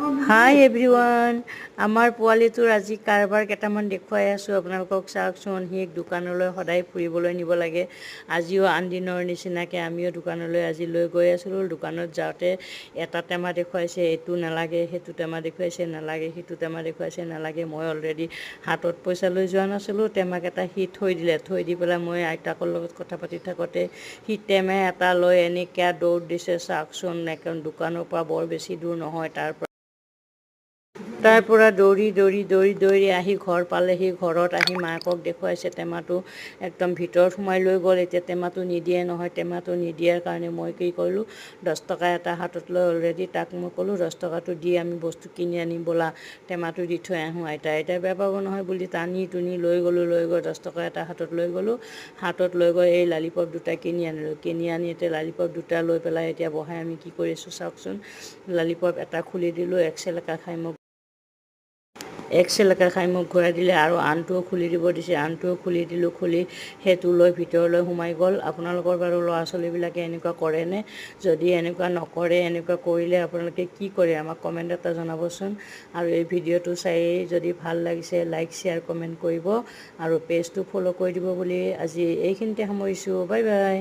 হাই everyone আমাৰ পোৱালিটোৰ আজি কাৰবাৰ কেইটামান দেখুৱাই আছোঁ আপোনালোকক চাওকচোন সি দোকানলৈ সদায় ফুৰিবলৈ নিব লাগে আজিও আন দিনৰ নিচিনাকৈ আমিও দোকানলৈ আজি লৈ গৈ আছিলোঁ দোকানত যাওঁতে এটা টেমা দেখুৱাইছে এইটো নালাগে সেইটো টেমা দেখুৱাইছে নালাগে সিটো টেমা দেখুৱাইছে নালাগে মই অলৰেডি হাতত পইচা লৈ যোৱা নাছিলোঁ টেমাকেইটা সি থৈ দিলে থৈ দি পেলাই মই আইতাকৰ লগত কথা পাতি থাকোঁতে সি টেমা এটা লৈ এনেকৈ দৌৰ দিছে চাওকচোন এখন দোকানৰ পৰা বৰ বেছি দূৰ নহয় তাৰ পৰা দৌৰি দৌৰি দৌৰি দৌৰি আহি ঘৰ পালেহি ঘৰত আহি মাকক দেখুৱাইছে টেমাটো একদম ভিতৰত সোমাই লৈ গ'ল এতিয়া টেমাটো নিদিয়ে নহয় টেমাটো নিদিয়াৰ কাৰণে মই কি কৰিলোঁ 10 টকা এটা হাতত লৈ অলৰেডি তাক মই ক'লোঁ 10 টকাটো দি আমি বস্তু কিনি আনিম ব'লা টেমাটো দি থৈ আহোঁ আইতাই বেয়া পাব নহয় বুলি টানি টুনি লৈ গ'লোঁ 10 টকা এটা হাতত লৈ গ'লোঁ হাতত লৈ গৈ এই লালিপপ দুটা কিনি আনিলোঁ কিনি আনি এতিয়া লালিপপ দুটা লৈ পেলাই এতিয়া বহাই আমি কি কৰিছোঁ চাওকচোন লালিপপ এটা খুলি দিলোঁ এক্সেলেকা খাই মোক ঘূৰাই দিলে আৰু আনটোও খুলি দিব দিছে আনটোও খুলি দিলোঁ খুলি সেইটো লৈ ভিতৰলৈ সোমাই গ'ল আপোনালোকৰ বাৰু ল'ৰা ছোৱালীবিলাকে এনেকুৱা কৰেনে যদি এনেকুৱা নকৰে এনেকুৱা কৰিলে আপোনালোকে কি কৰে আমাক কমেণ্ট এটা জনাবচোন আৰু এই ভিডিঅ'টো চাই যদি ভাল লাগিছে লাইক শ্বেয়াৰ কমেণ্ট কৰিব আৰু পেজটো ফ'ল' কৰি দিব বুলি আজি এইখিনিতে সামৰিছোঁ বাই বাই।